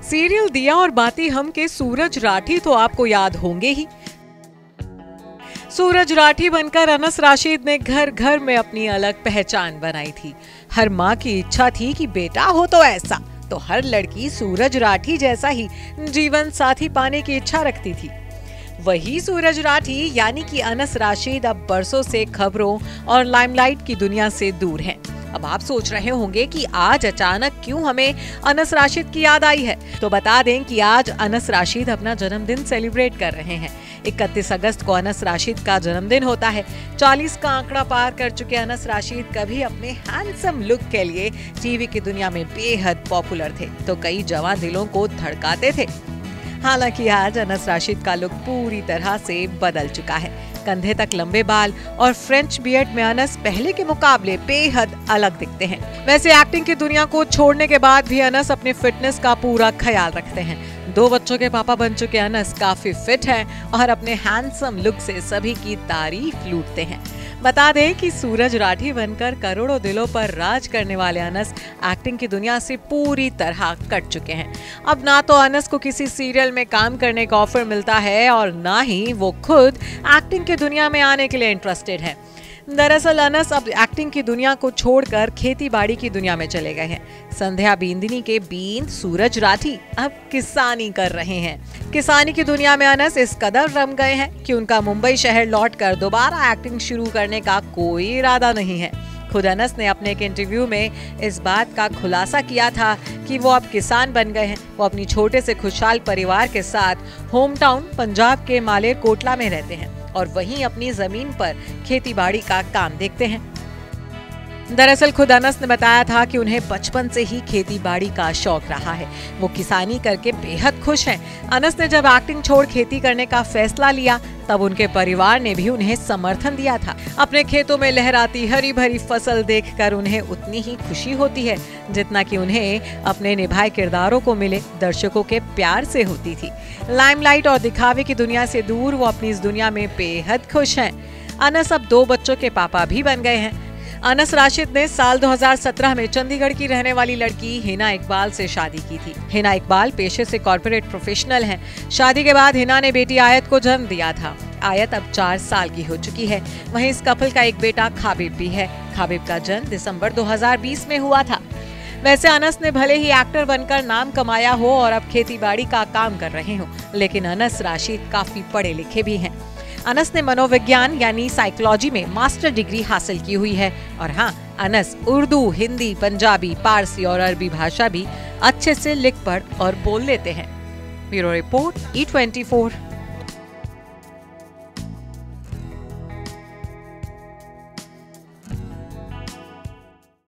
Serial दिया और बाती हम के सूरज राठी तो आपको याद होंगे ही। सूरज राठी बनकर अनस राशिद ने घर घर में अपनी अलग पहचान बनाई थी। हर माँ की इच्छा थी कि बेटा हो तो ऐसा, तो हर लड़की सूरज राठी जैसा ही जीवन साथी पाने की इच्छा रखती थी। वही सूरज राठी यानी कि अनस राशिद अब बरसों से खबरों और लाइमलाइट की दुनिया से दूर हैं। अब आप सोच रहे होंगे कि आज अचानक क्यों हमें अनस राशिद की याद आई है, तो बता दें कि आज अनस राशिद अपना जन्मदिन सेलिब्रेट कर रहे हैं। 31 अगस्त को अनस राशिद का जन्मदिन होता है। 40 का आंकड़ा पार कर चुके अनस राशिद कभी अपने हैंडसम लुक के लिए टीवी की दुनिया में बेहद पॉपुलर थे, तो कई जवां दिलों को धड़काते थे। हालांकि आज अनस राशिद का लुक पूरी तरह से बदल चुका है। कंधे तक लंबे बाल और फ्रेंच बियर्ड में अनस पहले के मुकाबले बेहद अलग दिखते हैं। वैसे एक्टिंग की दुनिया को छोड़ने के बाद भी अनस अपने फिटनेस का पूरा ख्याल रखते हैं। 2 बच्चों के पापा बन चुके अनस काफी फिट हैं और अपने हैंडसम लुक से सभी की तारीफ लूटते हैं। बता दें कि सूरज राठी बनकर करोड़ों दिलों पर राज करने वाले अनस एक्टिंग की दुनिया से पूरी तरह कट चुके हैं। अब ना तो अनस को किसी सीरियल में काम करने का ऑफर मिलता है और ना ही वो खुद एक्टिंग की दुनिया में आने के लिए इंटरेस्टेड है। दरअसल अनस अब एक्टिंग की दुनिया को छोड़कर खेती बाड़ी की दुनिया में चले गए हैं। संध्या बिंदिनी के बीन सूरज राठी अब किसानी कर रहे हैं। किसानी की दुनिया में अनस इस कदर रम गए हैं कि उनका मुंबई शहर लौटकर दोबारा एक्टिंग शुरू करने का कोई इरादा नहीं है। खुद अनस ने अपने एक इंटरव्यू में इस बात का खुलासा किया था कि वो अब किसान बन गए हैं। वो अपनी छोटे से खुशहाल परिवार के साथ होम टाउन पंजाब के मालेरकोटला में रहते हैं और वहीं अपनी जमीन पर खेती बाड़ी का काम देखते हैं। दरअसल खुद अनस ने बताया था कि उन्हें बचपन से ही खेती बाड़ी का शौक रहा है। वो किसानी करके बेहद खुश हैं। अनस ने जब एक्टिंग छोड़ खेती करने का फैसला लिया तब उनके परिवार ने भी उन्हें समर्थन दिया था। अपने खेतों में लहराती हरी भरी फसल देखकर उन्हें उतनी ही खुशी होती है जितना कि उन्हें अपने निभाए किरदारों को मिले दर्शकों के प्यार से होती थी। लाइमलाइट और दिखावे की दुनिया से दूर वो अपनी इस दुनिया में बेहद खुश हैं। अनस अब 2 बच्चों के पापा भी बन गए हैं। अनस राशिद ने साल 2017 में चंडीगढ़ की रहने वाली लड़की हिना इकबाल से शादी की थी। हिना इकबाल पेशे से कॉर्पोरेट प्रोफेशनल हैं। शादी के बाद हिना ने बेटी आयत को जन्म दिया था। आयत अब 4 साल की हो चुकी है। वहीं इस कपल का एक बेटा खाबिब भी है। खाबिब का जन्म दिसंबर 2020 में हुआ था। वैसे अनस ने भले ही एक्टर बनकर नाम कमाया हो और अब खेती बाड़ी का काम कर रहे हो, लेकिन अनस राशिद काफी पढ़े लिखे भी हैं। अनस ने मनोविज्ञान यानी साइकोलॉजी में मास्टर डिग्री हासिल की हुई है। और हाँ, अनस उर्दू, हिंदी, पंजाबी, पारसी और अरबी भाषा भी अच्छे से लिख पढ़ और बोल लेते हैं। Bureau report E24।